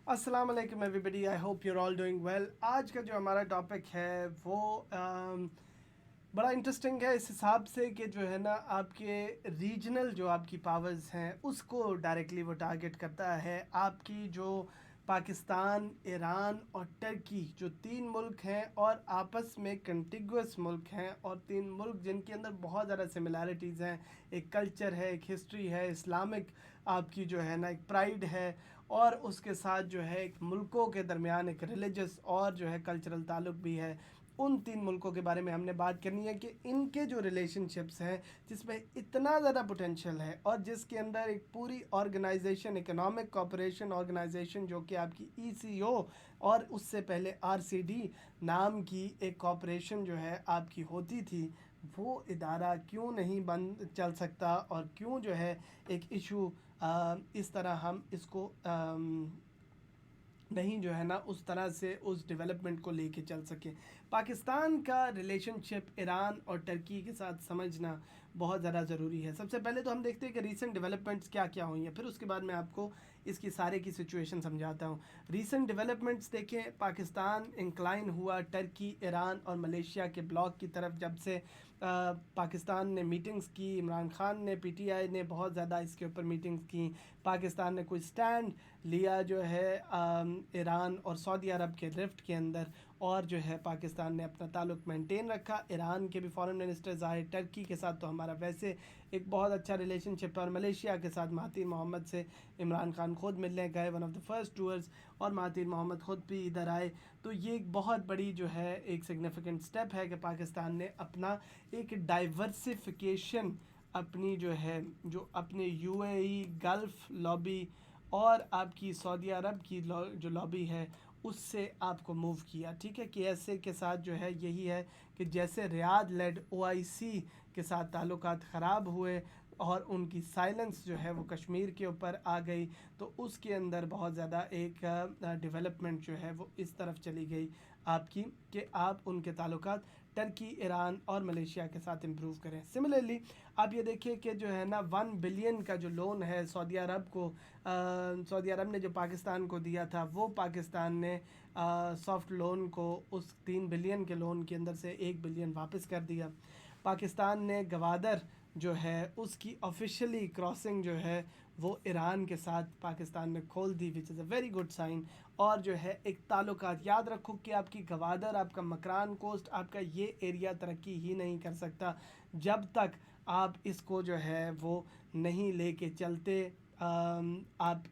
अस्सलाम वालेकुम everybody, I hope you're all doing well. आज का जो हमारा टॉपिक है वो बड़ा इंटरेस्टिंग है इस हिसाब से कि जो है ना आपके रीजनल जो आपकी पावर्स हैं उसको डायरेक्टली वो टारगेट करता है। आपकी जो पाकिस्तान, ईरान और टर्की जो तीन मुल्क हैं और आपस में कंटिगुअस मुल्क हैं, और तीन मुल्क जिनके अंदर बहुत ज़्यादा सिमिलैरिटीज़ हैं। एक कल्चर है, एक हिस्ट्री है, इस्लामिक आपकी जो है ना एक प्राइड है, और उसके साथ जो है एक मुल्कों के दरमियान एक रिलीजियस और जो है कल्चरल ताल्लुक़ भी है। उन तीन मुल्कों के बारे में हमने बात करनी है कि इनके जो रिलेशनशिप्स हैं जिसमें इतना ज़्यादा पोटेंशियल है, और जिसके अंदर एक पूरी ऑर्गेनाइजेशन, इकोनॉमिक कोऑपरेशन ऑर्गेनाइजेशन जो कि आपकी ECO और उससे पहले RCD नाम की एक कॉपरेशन जो है आपकी होती थी, वो इदारा क्यों नहीं बंद चल सकता, और क्यों जो है एक इशू इस तरह हम इसको नहीं जो है ना उस तरह से उस डेवलपमेंट को लेके चल सके। पाकिस्तान का रिलेशनशिप ईरान और टर्की के साथ समझना बहुत ज़्यादा ज़रूरी है। सबसे पहले तो हम देखते हैं कि रीसेंट डेवलपमेंट्स क्या क्या हुई हैं, फिर उसके बाद मैं आपको इसकी सारे की सिचुएशन समझाता हूँ। रीसेंट डेवलपमेंट्स देखें, पाकिस्तान इंक्लाइन हुआ टर्की, ईरान और मलेशिया के ब्लॉक की तरफ। जब से पाकिस्तान ने मीटिंग्स की, इमरान खान ने, PTI ने बहुत ज़्यादा इसके ऊपर मीटिंग्स की, पाकिस्तान ने कोई स्टैंड लिया जो है ईरान और सऊदी अरब के रिफ्ट के अंदर, और जो है पाकिस्तान ने अपना ताल्लुक़ मेंटेन रखा। ईरान के भी फॉरेन मिनिस्टर्स आए, टर्की के साथ तो हमारा वैसे एक बहुत अच्छा रिलेशनशिप है, और मलेशिया के साथ महातिर मोहम्मद से इमरान खान ख़ुद मिलने गए, one of the first tours, और महातिर मोहम्मद ख़ुद भी इधर आए। तो ये एक बहुत बड़ी जो है एक सिग्निफिकेंट स्टेप है कि पाकिस्तान ने अपना एक डाइवर्सिफिकेशन, अपनी जो है जो अपने UAE गल्फ़ लॉबी और आपकी सऊदी अरब की जो लॉबी है उससे आपको मूव किया। ठीक है, KSA के साथ जो है यही है कि जैसे रियाद लेड OIC के साथ ताल्लुकात ख़राब हुए और उनकी साइलेंस जो है वो कश्मीर के ऊपर आ गई, तो उसके अंदर बहुत ज़्यादा एक डेवलपमेंट जो है वो इस तरफ चली गई आपकी कि आप उनके ताल्लुकात टर्की, ईरान और मलेशिया के साथ इम्प्रूव करें। सिमिलरली आप ये देखिए कि जो है ना 1 बिलियन का जो लोन है सऊदी अरब को, सऊदी अरब ने जो पाकिस्तान को दिया था, वो पाकिस्तान ने सॉफ्ट लोन को उस 3 बिलियन के लोन के अंदर से 1 बिलियन वापस कर दिया। पाकिस्तान ने गवादर जो है उसकी ऑफिशियली क्रॉसिंग जो है वो ईरान के साथ पाकिस्तान ने खोल दी, which is a very good sign. और जो है एक ताल्लुकात, याद रखो कि आपकी गवादर, आपका मकरान कोस्ट, आपका ये एरिया तरक्की ही नहीं कर सकता जब तक आप इसको जो है वो नहीं लेके चलते। आप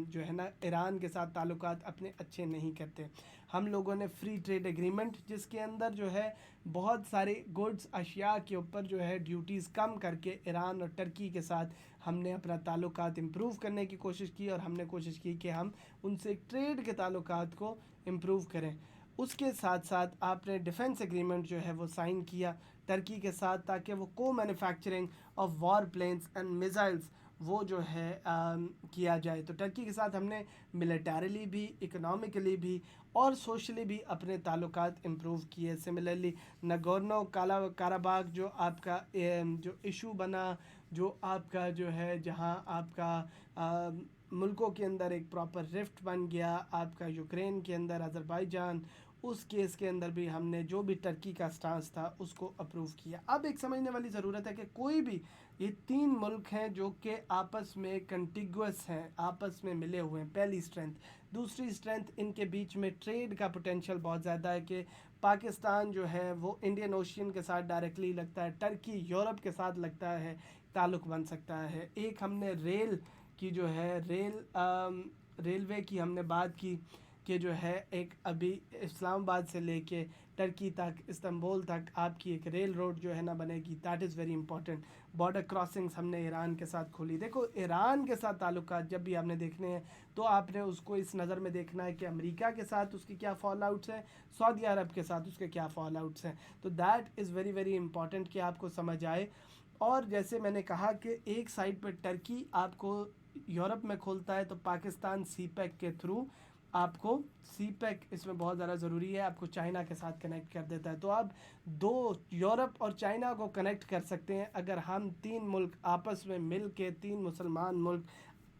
जो है ना ईरान के साथ ताल्लुकात अपने अच्छे नहीं करते। हम लोगों ने फ्री ट्रेड एग्रीमेंट, जिसके अंदर जो है बहुत सारे गुड्स, अशिया के ऊपर जो है ड्यूटीज़ कम करके ईरान और टर्की के साथ हमने अपना ताल्लुकात इम्प्रूव करने की कोशिश की, और हमने कोशिश की कि हम उनसे ट्रेड के ताल्लुकात को इम्प्रूव करें। उसके साथ साथ आपने डिफेंस एग्रीमेंट जो है वो साइन किया टर्की के साथ, ताकि वो को manufacturing of war planes and missiles वो जो है किया जाए। तो टर्की के साथ हमने मिलिटरीली भी, इकोनॉमिकली भी और सोशली भी अपने ताल्लुकात इम्प्रूव किए। सिमिलरली नगोर्नो काराबाग जो आपका जो इशू बना, जो आपका जो है जहां आपका मुल्कों के अंदर एक प्रॉपर रिफ्ट बन गया, आपका यूक्रेन के अंदर अज़रबैजान, उस केस के अंदर भी हमने जो भी टर्की का स्टांस था उसको अप्रूव किया। अब एक समझने वाली ज़रूरत है कि कोई भी, ये तीन मुल्क हैं जो कि आपस में कंटिगुअस हैं, आपस में मिले हुए हैं, पहली स्ट्रेंथ। दूसरी स्ट्रेंथ, इनके बीच में ट्रेड का पोटेंशियल बहुत ज़्यादा है कि पाकिस्तान जो है वो इंडियन ओशियन के साथ डायरेक्टली लगता है, टर्की यूरोप के साथ लगता है, ताल्लुक़ बन सकता है। एक हमने रेल की जो है रेलवे की हमने बात की कि जो है एक अभी इस्लामाबाद से लेके टर्की तक, इस्तांबुल तक आपकी एक रेल रोड जो है ना बनेगी, that is very important. Border crossings हमने ईरान के साथ खोली। देखो, ईरान के साथ ताल्लुकात जब भी आपने देखने हैं तो आपने उसको इस नज़र में देखना है कि अमेरिका के साथ उसके क्या फॉल आउट्स हैं, सऊदी अरब के साथ उसके क्या फॉल आउट्स हैं। तो that is very very important कि आपको समझ आए। और जैसे मैंने कहा कि एक साइड पर टर्की आपको यूरोप में खोलता है, तो पाकिस्तान CPEC के थ्रू आपको, CPEC इसमें बहुत ज़्यादा ज़रूरी है, आपको चाइना के साथ कनेक्ट कर देता है। तो आप दो, यूरोप और चाइना को कनेक्ट कर सकते हैं अगर हम तीन मुल्क आपस में मिल के, तीन मुसलमान मुल्क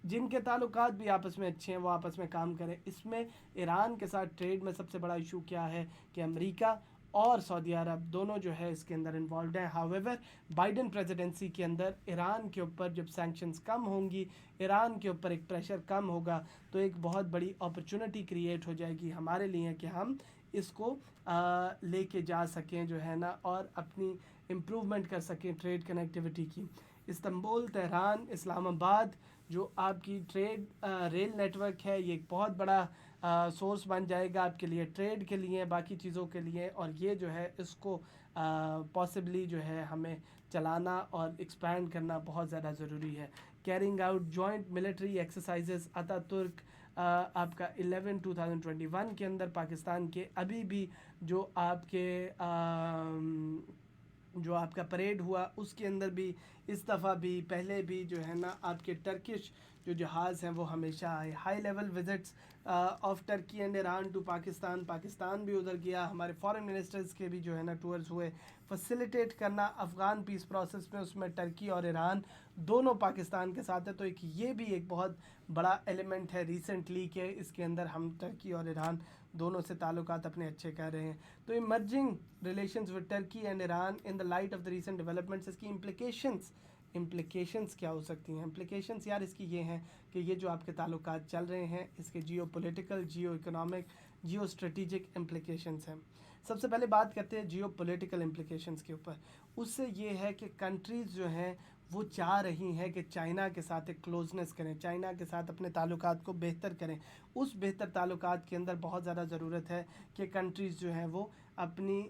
जिनके ताल्लुकात भी आपस में अच्छे हैं वो आपस में काम करें। इसमें ईरान के साथ ट्रेड में सबसे बड़ा इशू क्या है कि अमेरिका और सऊदी अरब दोनों जो है इसके अंदर इन्वॉल्व हैं। हाउएवर बाइडन प्रेसिडेंसी के अंदर ईरान के ऊपर जब सैंक्शंस कम होंगी, ईरान के ऊपर एक प्रेशर कम होगा, तो एक बहुत बड़ी अपॉर्चुनिटी क्रिएट हो जाएगी हमारे लिए कि हम इसको लेके जा सकें जो है ना, और अपनी इम्प्रूवमेंट कर सकें ट्रेड कनेक्टिविटी की। इस्तांबुल, तेहरान, इस्लामाबाद जो आपकी ट्रेड रेल नेटवर्क है, ये एक बहुत बड़ा सोर्स बन जाएगा आपके लिए ट्रेड के लिए, बाकी चीज़ों के लिए, और ये जो है इसको पॉसिबली जो है हमें चलाना और एक्सपैंड करना बहुत ज़्यादा ज़रूरी है। Carrying out joint military exercises Ataturk आपका 11/2021 के अंदर पाकिस्तान के अभी भी जो आपके जो आपका परेड हुआ उसके अंदर भी इस दफ़ा भी पहले भी जो है ना आपके टर्किश जो जहाज़ हैं वो हमेशा आए। High level visits of Turkey and Iran to Pakistan, Pakistan भी उधर गया, हमारे फॉरेन मिनिस्टर्स के भी जो है ना टूर्स हुए। फैसिलिटेट करना अफ़गान पीस प्रोसेस में, उसमें टर्की और ईरान दोनों पाकिस्तान के साथ है, तो एक ये भी एक बहुत बड़ा एलिमेंट है रिसेंटली के इसके अंदर हम टर्की और ईरान दोनों से ताल्लुकात अपने अच्छे कर रहे हैं। तो emerging relations with Turkey and Iran in the light of the recent developments, इसकी इम्प्लिकेशंस क्या हो सकती हैं? इम्प्लिकेशंस यार इसकी ये हैं कि ये जो आपके ताल्लुकात चल रहे हैं इसके जियो पॉलिटिकल, जियो इकोनॉमिक, जियो स्ट्रेटिजिक इम्प्लिकेशंस हैं। सबसे पहले बात करते हैं जियो पॉलिटिकल इम्प्लिकेशंस के ऊपर। उससे ये है कि कंट्रीज़ जो हैं वो चाह रही हैं कि चाइना के साथ एक क्लोजनेस करें, चाइना के साथ अपने ताल्लुकात को बेहतर करें। उस बेहतर ताल्लुकात के अंदर बहुत ज़्यादा ज़रूरत है कि कंट्रीज़ जो हैं वो अपनी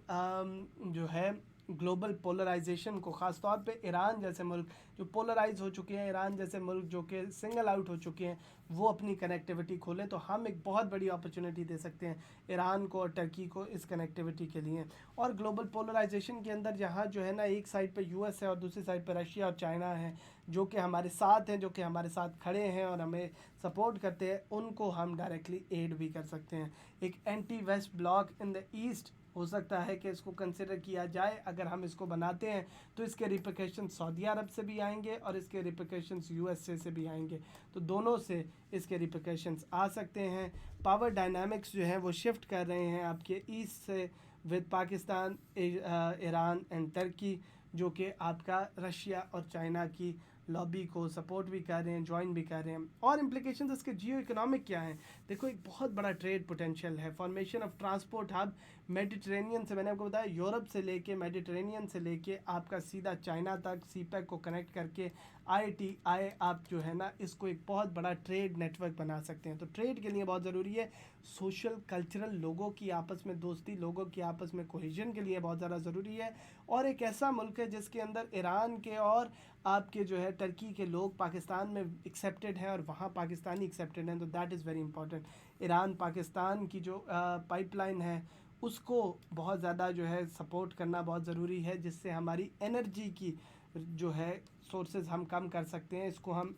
जो है ग्लोबल पोलराइजेशन को, ख़ास तौर पे ईरान जैसे मुल्क जो पोलराइज हो चुके हैं, ईरान जैसे मुल्क जो कि सिंगल आउट हो चुके हैं, वो अपनी कनेक्टिविटी खोलें, तो हम एक बहुत बड़ी अपॉर्चुनिटी दे सकते हैं ईरान को और टर्की को इस कनेक्टिविटी के लिए। और ग्लोबल पोलराइजेशन के अंदर जहाँ जो है ना एक साइड पे यूएस है और दूसरी साइड पे रशिया और चाइना है जो कि हमारे साथ हैं, जो कि हमारे साथ खड़े हैं और हमें सपोर्ट करते हैं, उनको हम डायरेक्टली एड भी कर सकते हैं। एक anti west block in the east हो सकता है कि इसको कंसिडर किया जाए। अगर हम इसको बनाते हैं तो इसके रिप्लिकेशन सऊदी अरब से भी आएंगे और इसके रिप्लिकेशंस यूएसए से भी आएंगे, तो दोनों से इसके रिप्लिकेशंस आ सकते हैं। पावर डायनामिक्स जो है वो शिफ्ट कर रहे हैं आपके ईस्ट से with Pakistan, Iran and Turkey, जो कि आपका रशिया और चाइना की लॉबी को सपोर्ट भी कर रहे हैं, ज्वाइन भी कर रहे हैं। और इम्प्लिकेशंस इसके जियो इकोनॉमिक क्या हैं? देखो, एक बहुत बड़ा ट्रेड पोटेंशियल है। Formation of transport hub Mediterranean से, मैंने आपको बताया यूरोप से लेके मेडिटेरेनियन से लेके आपका सीधा चाइना तक सीपैक को कनेक्ट करके ITI आप जो है ना इसको एक बहुत बड़ा ट्रेड नेटवर्क बना सकते हैं। तो ट्रेड के लिए बहुत ज़रूरी है। सोशल कल्चरल लोगों की आपस में दोस्ती, लोगों की आपस में कोहेजन के लिए बहुत ज़्यादा ज़रूरी है। और एक ऐसा मुल्क है जिसके अंदर ईरान के और आपके जो है टर्की के लोग पाकिस्तान में एक्सेप्टेड हैं और वहाँ पाकिस्तानी एक्सेप्टेड हैं, तो that is very important. Iran Pakistan की जो पाइपलाइन है उसको बहुत ज़्यादा जो है सपोर्ट करना बहुत ज़रूरी है, जिससे हमारी एनर्जी की जो है सोर्सेज हम कम कर सकते हैं। इसको हम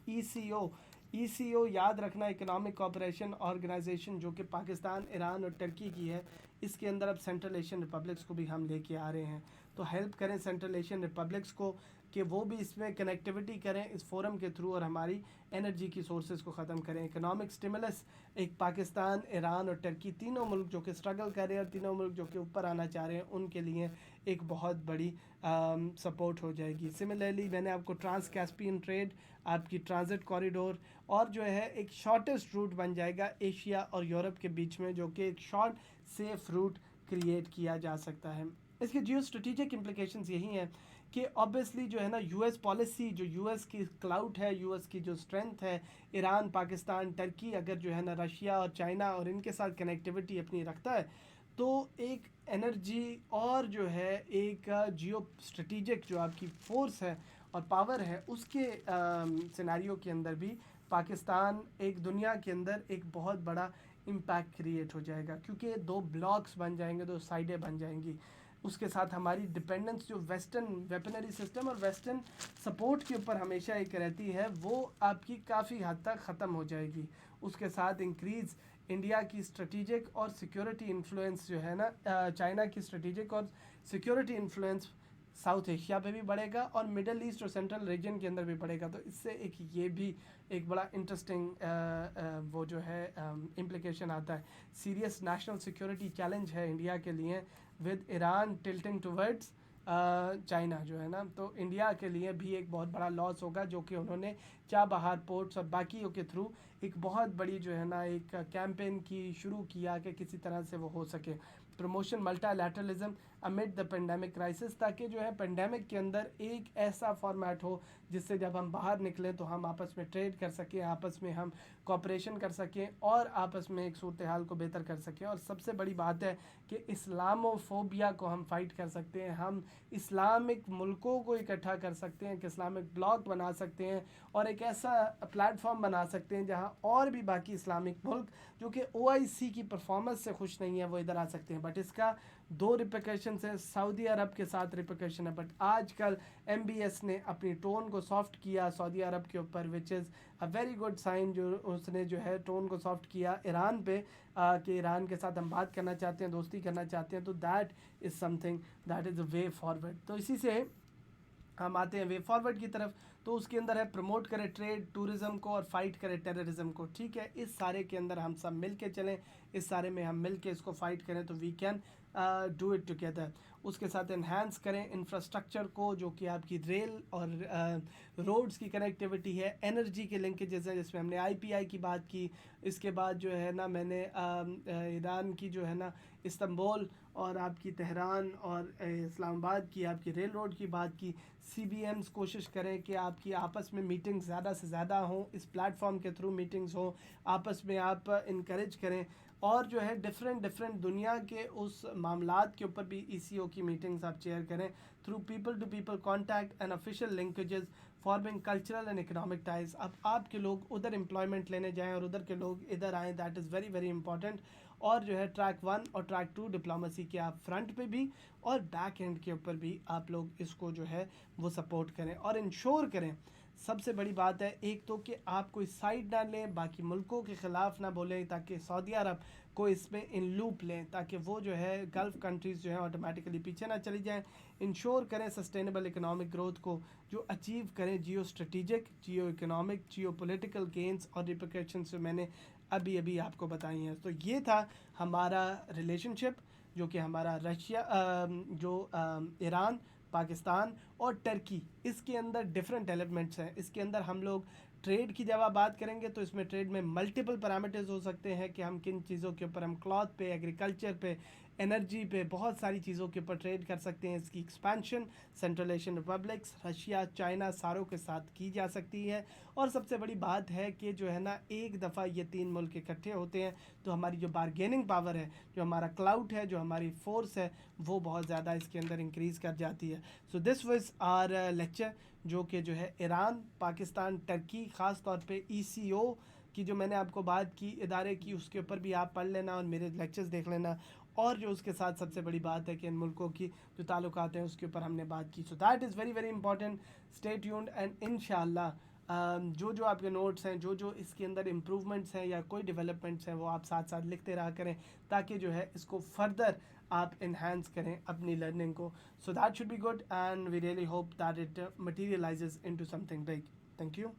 ECO याद रखना, इकोनॉमिक कोऑपरेशन ऑर्गेनाइजेशन, जो कि पाकिस्तान, ईरान और टर्की की है। इसके अंदर अब सेंट्रल एशियन रिपब्लिक्स को भी हम लेके आ रहे हैं, तो हेल्प करें सेंट्रल एशियन रिपब्लिक्स को कि वो भी इसमें कनेक्टिविटी करें इस फोरम के थ्रू और हमारी एनर्जी की सोर्सेज को ख़त्म करें। इकोनॉमिक स्टिमुलस, एक पाकिस्तान, ईरान और टर्की तीनों मुल्क जो कि स्ट्रगल कर रहे हैं और तीनों मुल्क जो कि ऊपर आना चाह रहे हैं, उनके लिए एक बहुत बड़ी सपोर्ट हो जाएगी। सिमिलरली मैंने आपको ट्रांस कैस्पियन ट्रेड, आपकी ट्रांजिट कॉरिडोर और जो है एक शॉर्टेस्ट रूट बन जाएगा एशिया और यूरोप के बीच में, जो कि एक शॉर्ट सेफ रूट क्रिएट किया जा सकता है। इसके जियो स्ट्रेटिजिक इम्प्लिकेशंस यही हैं कि ऑब्वियसली जो है ना यूएस पॉलिसी, जो यूएस की क्लाउट है, यूएस की जो स्ट्रेंथ है, ईरान, पाकिस्तान, टर्की अगर जो है ना रशिया और चाइना और इनके साथ कनेक्टिविटी अपनी रखता है, तो एक एनर्जी और जो है एक जियो स्ट्रेटिजिक जो आपकी फोर्स है और पावर है, उसके सिनेरियो के अंदर भी पाकिस्तान एक दुनिया के अंदर एक बहुत बड़ा इम्पैक्ट क्रिएट हो जाएगा, क्योंकि दो ब्लॉक्स बन जाएंगे, दो साइडें बन जाएंगी। उसके साथ हमारी डिपेंडेंस जो वेस्टर्न वेपनरी सिस्टम और वेस्टर्न सपोर्ट के ऊपर हमेशा एक रहती है, वो आपकी काफ़ी हद तक ख़त्म हो जाएगी। उसके साथ इंक्रीज़ इंडिया की स्ट्रेटिजिक और सिक्योरिटी इन्फ्लुएंस जो है ना, चाइना की स्ट्रेटिजिक और सिक्योरिटी इन्फ्लुएंस साउथ एशिया पे भी बढ़ेगा और मिडल ईस्ट और सेंट्रल रीजन के अंदर भी बढ़ेगा। तो इससे एक ये भी एक बड़ा इंटरेस्टिंग वो जो है इम्प्लीकेशन आता है। सीरियस नेशनल सिक्योरिटी चैलेंज है इंडिया के लिए with Iran tilting towards China जो है ना, तो इंडिया के लिए भी एक बहुत बड़ा लॉस होगा, जो कि उन्होंने चाबहार पोर्ट्स और बाकियों के थ्रू एक बहुत बड़ी जो है ना एक कैंपेन की शुरू किया कि किसी तरह से वो हो सके। Promotion multilateralism amid the pandemic crisis, ताकि जो है पेंडेमिक के अंदर एक ऐसा फॉर्मेट हो जिससे जब हम बाहर निकलें तो हम आपस में ट्रेड कर सकें, आपस में हम कोऑपरेशन कर सकें और आपस में एक सूरत हाल को बेहतर कर सकें। और सबसे बड़ी बात है कि इस्लामोफोबिया को हम फाइट कर सकते हैं, हम इस्लामिक मुल्कों को इकट्ठा कर सकते हैं, कि इस्लामिक ब्लॉक बना सकते हैं और एक ऐसा प्लेटफॉर्म बना सकते हैं जहां और भी बाकी इस्लामिक मुल्क जो कि OIC की परफॉर्मेंस से खुश नहीं है वो इधर आ सकते हैं। बट इसका दो रिप्लिकेशंस हैं, सऊदी अरब के साथ रिप्लिकेशन है। बट आजकल MBS ने अपनी टोन को सॉफ्ट किया सऊदी अरब के ऊपर, which is a very good sign, जो उसने जो है टोन को सॉफ्ट किया ईरान पे कि ईरान के साथ हम बात करना चाहते हैं, दोस्ती करना चाहते हैं। तो that is something that is a way forward. तो इसी से हम आते हैं वे फॉरवर्ड की तरफ। तो उसके अंदर है प्रमोट करें ट्रेड टूरिज़्म को और फाइट करें टेररिज्म को। ठीक है, इस सारे के अंदर हम सब मिल के चलें, इस सारे में हम मिल के इसको फाइट करें तो we can do it together. उसके साथ इन्हांस करें इंफ्रास्ट्रक्चर को, जो कि आपकी रेल और रोड्स की कनेक्टिविटी है, एनर्जी के लिंकेजेस हैं जिसमें हमने IPI की बात की। इसके बाद जो है ना मैंने ईरान की जो है ना इस्तांबुल और आपकी तेहरान और इस्लामाबाद की आपकी रेल रोड की बात की। CBMs कोशिश करें कि आपकी आपस में मीटिंग्स ज़्यादा से ज़्यादा हों, इस प्लेटफॉर्म के थ्रू मीटिंग्स हों, आपस में आप इनकरेज करें। और जो है डिफरेंट दुनिया के उस मामलात के ऊपर भी ECO की मीटिंग्स आप चेयर करें through people to people contact and official linkages forming cultural and economic ties. अब आपके लोग उधर एम्प्लॉयमेंट लेने जाएं और उधर के लोग इधर आएँ, that is very very important. और जो है ट्रैक 1 और ट्रैक 2 डिप्लोमेसी के आप फ्रंट पे भी और बैक एंड के ऊपर भी आप लोग इसको जो है वो सपोर्ट करें और इंश्योर करें। सबसे बड़ी बात है एक तो कि आप कोई साइड ना लें, बाकी मुल्कों के ख़िलाफ़ ना बोलें, ताकि सऊदी अरब को इसमें इन लूप लें, ताकि वो जो है गल्फ़ कंट्रीज़ जो है ऑटोमेटिकली पीछे ना चली जाएं। इंश्योर करें सस्टेनेबल इकोनॉमिक ग्रोथ को, जो अचीव करें geo strategic, geo economic, geo political gains और रिप्लिकेशंस जो मैंने अभी आपको बताई हैं। तो ये था हमारा रिलेशनशिप, जो कि हमारा रशिया ईरान, पाकिस्तान और टर्की, इसके अंदर डिफरेंट एलिमेंट्स हैं। इसके अंदर हम लोग ट्रेड की जब आप बात करेंगे तो इसमें ट्रेड में मल्टीपल पैरामीटर्स हो सकते हैं कि हम किन चीज़ों के ऊपर, हम क्लॉथ पे, एग्रीकल्चर पे, एनर्जी पे, बहुत सारी चीज़ों के ऊपर ट्रेड कर सकते हैं। इसकी expansion central Asian republics, Russia, China सारों के साथ की जा सकती है। और सबसे बड़ी बात है कि जो है ना एक दफ़ा ये 3 मुल्क इकट्ठे होते हैं तो हमारी जो बारगेनिंग पावर है, जो हमारा क्लाउड है, जो हमारी फोर्स है, वो बहुत ज़्यादा इसके अंदर इंक्रीज़ कर जाती है। So this was our lecture, जो कि जो है ईरान, पाकिस्तान, टर्की, ख़ास तौर पे ECO की जो मैंने आपको बात की इदारे की, उसके ऊपर भी आप पढ़ लेना और मेरे लेक्चर्स देख लेना। और जो उसके साथ सबसे बड़ी बात है कि इन मुल्कों की जो ताल्लुकात हैं उसके ऊपर हमने बात की। So that is very very important. Stay tuned and इंशाल्लाह जो आपके नोट्स हैं, जो इसके अंदर इम्प्रूवमेंट्स हैं या कोई डेवलपमेंट्स हैं, वो आप साथ साथ लिखते रहा करें, ताकि जो है इसको फर्दर आप इन्हांस करें अपनी लर्निंग को। So that should be good and we really hope that it materialises into something big. Thank you.